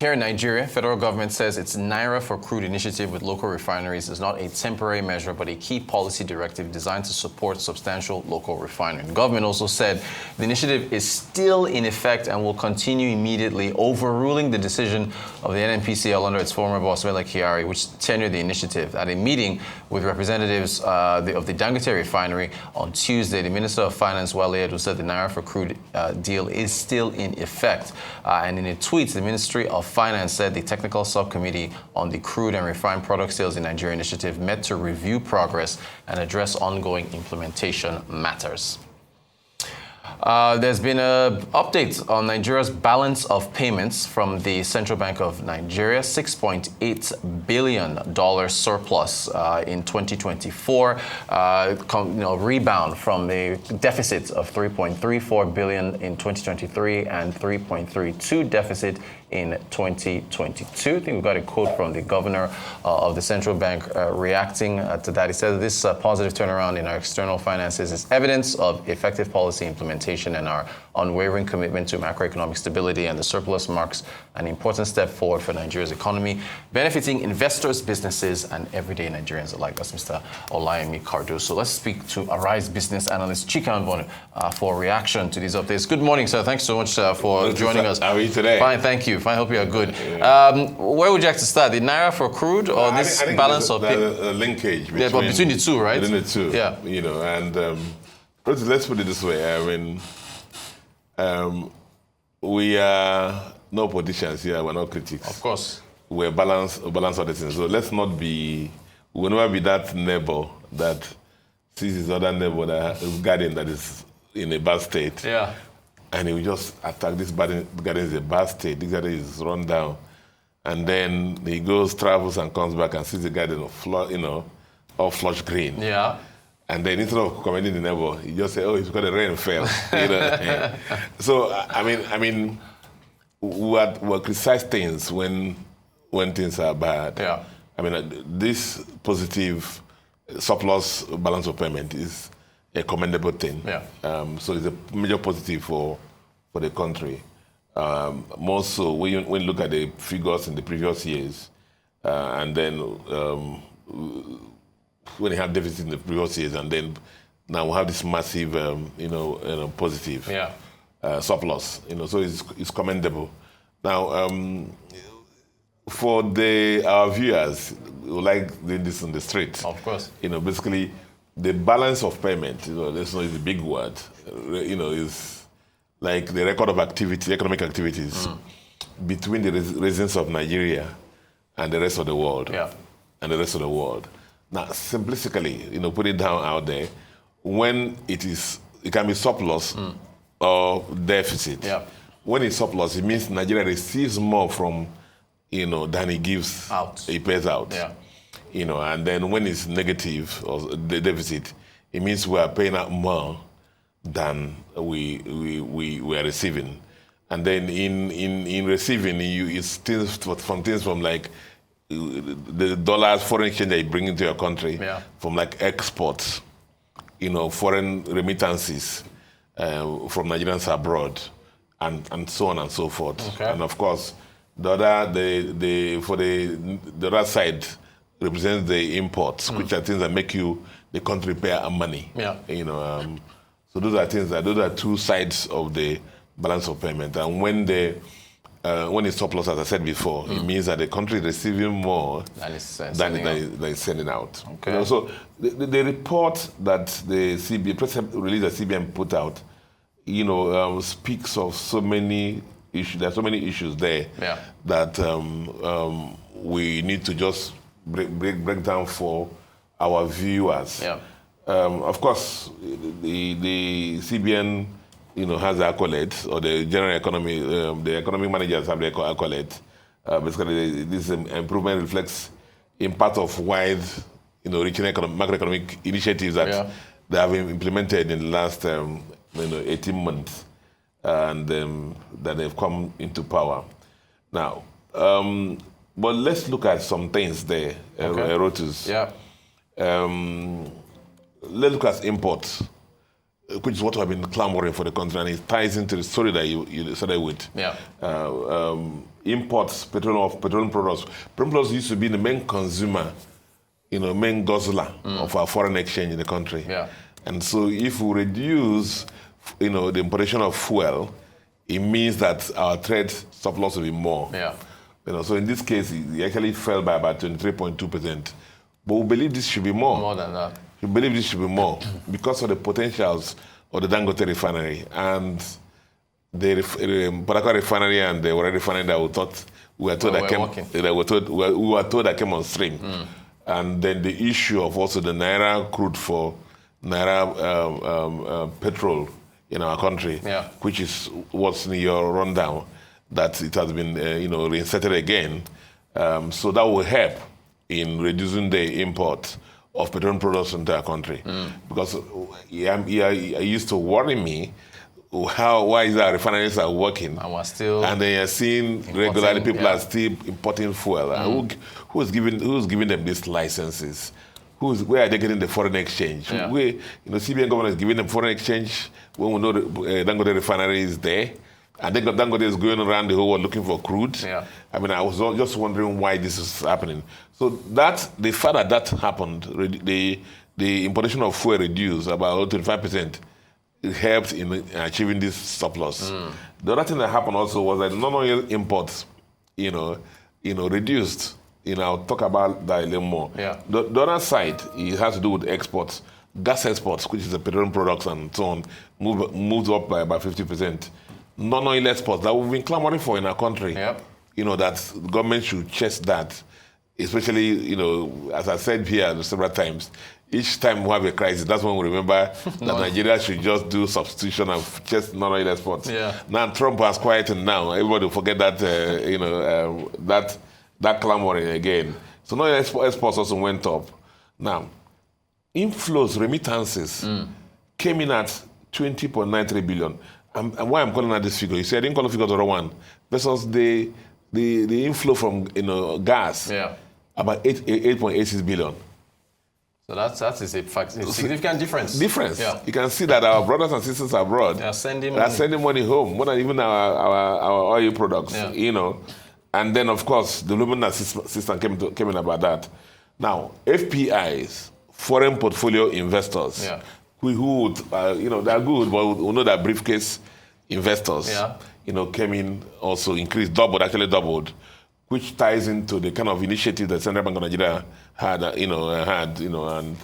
Here in Nigeria, federal government says its Naira for Crude initiative with local refineries is not a temporary measure, but a key policy directive designed to support substantial local refining. The government also said the initiative is still in effect and will continue immediately, overruling the decision of the NNPCL under its former boss, Mele Kyari, which tenured the initiative. At a meeting with representatives of the Dangote refinery on Tuesday, the Minister of Finance, Wale Edu, said the Naira for Crude deal is still in effect. And in a tweet, the Ministry of Finance said the technical subcommittee on the crude and refined product sales in Nigeria initiative met to review progress and address ongoing implementation matters. There's been an update on Nigeria's balance of payments from the Central Bank of Nigeria, $6.8 billion surplus in 2024, rebound from a deficit of $3.34 billion in 2023 and $3.32 deficit in 2022. I think we got a quote from the governor of the central bank reacting to that. He said this positive turnaround in our external finances is evidence of effective policy implementation and our unwavering commitment to macroeconomic stability, and the surplus marks an important step forward for Nigeria's economy, benefiting investors, businesses, and everyday Nigerians alike. That's Mr. Olayemi Cardoso. Let's speak to Arise Business Analyst Chika Mbonu for reaction to these updates. Good morning, sir. Thanks so much for joining us. How are you today? Fine, thank you. Fine, hope you are good. Where would you like to start? The Naira for crude or this I think balance of a linkage between the two, right? Between the two. Yeah. And let's put it this way. I mean, we are no politicians here. We're not critics. Of course. We're balance auditors. So let's not be. We'll never be that neighbor that sees his other neighbor that is garden that is in a bad state. Yeah. And he will just attack this garden is a bad state. This garden is run down, and then he goes, travels, and comes back and sees the garden all flush green. Yeah. And then instead of commending the neighbor, he just say, "Oh, it's because the rain fell." So I mean, we criticize things when things are bad. Yeah. I mean, this positive surplus balance of payment is a commendable thing. Yeah. So it's a major positive for the country. More so when you look at the figures in the previous years, and then when you have deficit in the previous years, and then now we have this massive, positive surplus. So it's commendable. Now, for our viewers who like doing this on the street, of course, basically the balance of payment. That's not a big word. Is like the record of activity, economic activities between the residents of Nigeria and the rest of the world. Yeah. And the rest of the world. Now, simplistically, put it down out there, when it can be surplus or deficit. Yeah. When it's surplus, it means Nigeria receives more from, than it gives out. It pays out. Yeah. And then when it's negative or the deficit, it means we are paying out more than we are receiving. And then in receiving, it's things from like the dollars, foreign exchange that you bring into your country, from like exports, foreign remittances from Nigerians abroad, and so on and so forth. Okay. And of course, the other side represents the imports, which are things that make the country pay money. Yeah. So those are two sides of the balance of payment. And when it's surplus, as I said before, it means that the country is receiving more than it's sending out. Okay. So the report that the press release that CBN put out, speaks of so many issues. There are so many issues there that we need to just break down for our viewers. Yeah. Of course, the CBN, has the accolades, or the general economy, the economic managers have the accolades. Basically, this improvement reflects in part of wide, reaching macroeconomic initiatives that they have implemented in the last, 18 months, and that they've come into power. Now, but let's look at some things there, Rotus. Yeah. Let's look at imports. which is what I've been clamoring for the country, and it ties into the story that you started with. Yeah. Imports, petroleum products. Petroleum products used to be the main consumer, main guzzler of our foreign exchange in the country. Yeah. And so if we reduce, the importation of fuel, it means that our trade surplus will be more. Yeah. So in this case, it actually fell by about 23.2%. But we believe this should be more. More than that. We believe this should be more because of the potentials of the Dangote refinery and the Port refinery and the Warri refinery that we were told that came on stream. And then the issue of also the Naira crude for Naira petrol in our country, which is what's in your rundown, that it has been reinserted again. So that will help in reducing the import of petroleum products into our country. Because it used to worry me why is our refineries are working and they are seeing regularly people are still importing fuel. And who's giving them these licenses? Where are they getting the foreign exchange? CBN government is giving them foreign exchange when we know the Dangote refinery is there. And then Dangote is going around the whole world looking for crude. I mean, I was just wondering why this is happening. So the fact that happened, the importation of fuel reduced about 25%. It helped in achieving this surplus. The other thing that happened also was that non-oil imports, reduced. I'll talk about that a little more. The other side, it has to do with exports. Gas exports, which is the petroleum products and so on, moved up by about 50%. Non-oil exports that we've been clamoring for in our country, that the government should chase that, especially, as I said here several times, each time we have a crisis, that's when we remember that Nigeria should just do substitution of just non-oil exports. Now Trump has quieted now. Everybody will forget that, that clamoring again. So non-oil exports also went up. Now, inflows, remittances came in at 20.93 billion. And why I'm calling out this figure, you see, I didn't call the figure to one versus the inflow from gas, about 8.86 billion. So that is a significant difference. You can see that our brothers and sisters abroad they are sending money home, more than even our oil products, And then, of course, the development system came in about that. Now, FPIs, foreign portfolio investors, who would, they're good, but we know that briefcase investors, came in also increased, doubled, which ties into the kind of initiative that Central Bank of Nigeria had, and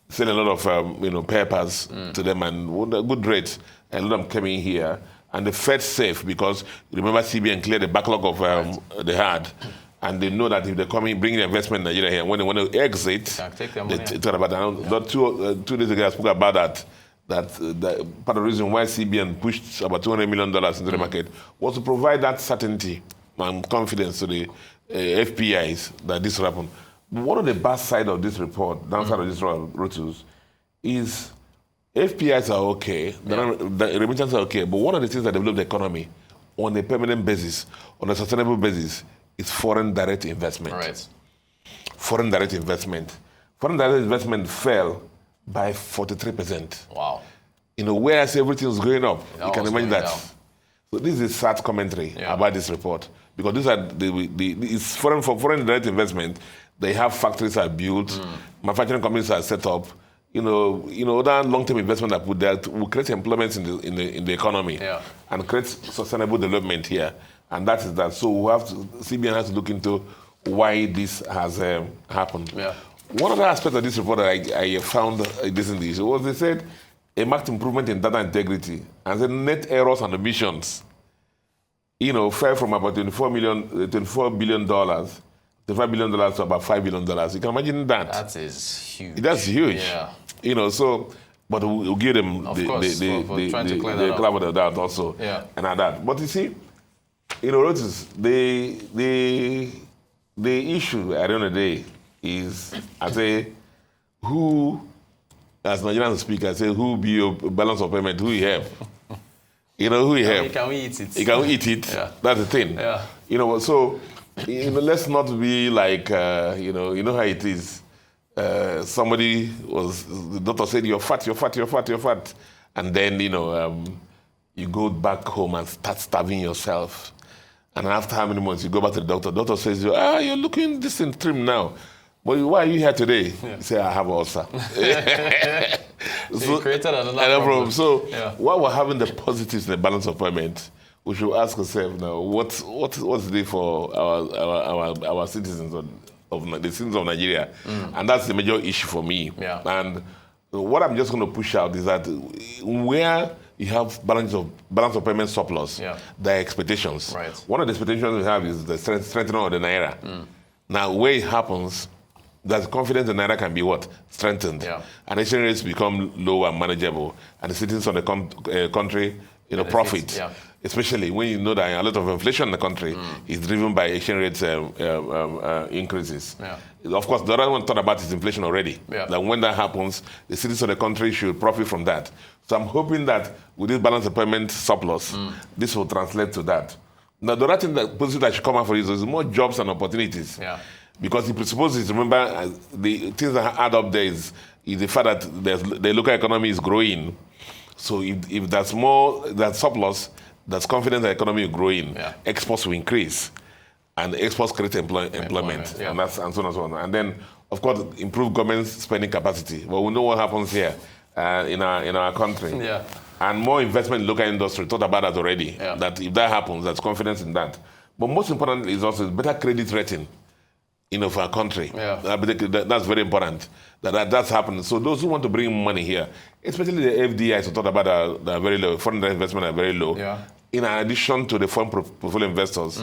selling a lot of, papers to them and a good rate, and a lot of them came in here. And the Fed safe because remember CBN cleared the backlog of they had, and they know that if they come in, bring the investment in Nigeria here, when they want to exit, take their money. They talk about that. 2 days ago I spoke about that. That part of the reason why CBN pushed about $200 million into the market was to provide that certainty and confidence to the FPIs that this will happen. But one of the bad side of this report, downside of this rotus, is FPIs are okay, the remittances are okay, but one of the things that develop the economy on a permanent basis, on a sustainable basis, is foreign direct investment. Right. Foreign direct investment. Foreign direct investment fell by 43%. Wow. Whereas everything's going up, you can imagine that. Down. So this is sad commentary about this report, because these are it's for foreign direct investment. They have factories are built, manufacturing companies are set up. That long-term investment that put there will create employment in the economy and create sustainable development here. And that is that. So CBN has to look into why this has happened. One other aspect of this report that I found this in the issue was they said a marked improvement in data integrity and the net errors and omissions, fell from about $24 billion to about $5 billion. You can imagine that. That is huge. That's huge. But we'll give them the clap of the doubt also. And that. But you see, notice the issue at the end of the day is, I say, who, as Nigerians speak, I say, who be your balance of payment, who you have. Who you have. Can we eat it? Can we eat it? That's the thing. So, let's not be like, you know how it is. The doctor said, you're fat. and then, you go back home and start starving yourself. And after how many months, you go back to the doctor. The doctor says, you're looking this in trim now. But why are you here today? You say, I have ulcer. So you created another problem. So while we're having the positives in the balance of payment, we should ask ourselves now, what's the for our citizens of the citizens of Nigeria? And that's the major issue for me. Yeah. And what I'm just going to push out is that where you have balance of payment surplus, there are expectations. Right. One of the expectations we have is the strengthening of the naira. Now, where it happens, there's confidence the naira can be strengthened, and exchange rates become low and manageable, and the citizens of the country, profit. Especially when you know that a lot of inflation in the country is driven by exchange rate increases. Of course, the other one thought about is inflation already. That when that happens, the citizens of the country should profit from that. So I'm hoping that with this balance of payment surplus, this will translate to that. Now, the other thing that should come out for this is more jobs and opportunities. Because if you suppose, remember, the things that add up there is the fact that the local economy is growing. So if there's that surplus, there's confidence the economy is growing, exports will increase, and exports create employment, and so on and so on. And then, of course, improve government spending capacity. Well, we know what happens here in our country. And more investment in local industry. Thought about that already. That if that happens, there's confidence in that. But most importantly is also better credit rating, for our country. That's very important. That's happening. So those who want to bring money here, especially the FDIs, so thought about that are very low. Foreign investment are very low. In addition to the foreign portfolio investors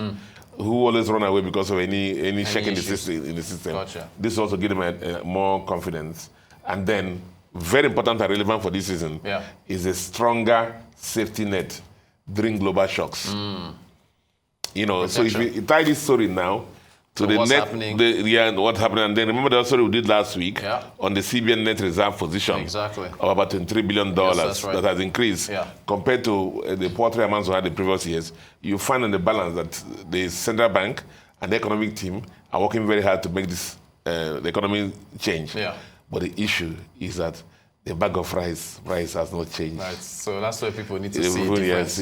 who always run away because of any check in the system. Gotcha. This also gives them more confidence. And then, very important and relevant for this season is a stronger safety net during global shocks. So if you tie this story now to the what's net, happening? What's happening, and then remember the story we did last week on the CBN net reserve position of about $23 billion that has increased compared to the paltry amounts we had the previous years. You find in the balance that the central bank and the economic team are working very hard to make this the economy change. But the issue is that the bag of rice has not changed. Right. So that's why people need to see difference.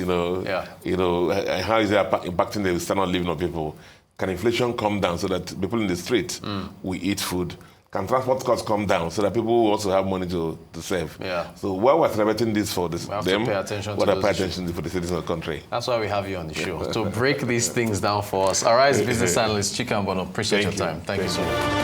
How is it impacting the standard of living of people? Can inflation come down so that people in the street will eat food? Can transport costs come down so that people will also have money to save? So while we're celebrating this for them, we have to pay attention for the citizens of the country. That's why we have you on the show, to break these things down for us. All right, Business Analyst Chika Mbonu, appreciate your time. Thank you so much.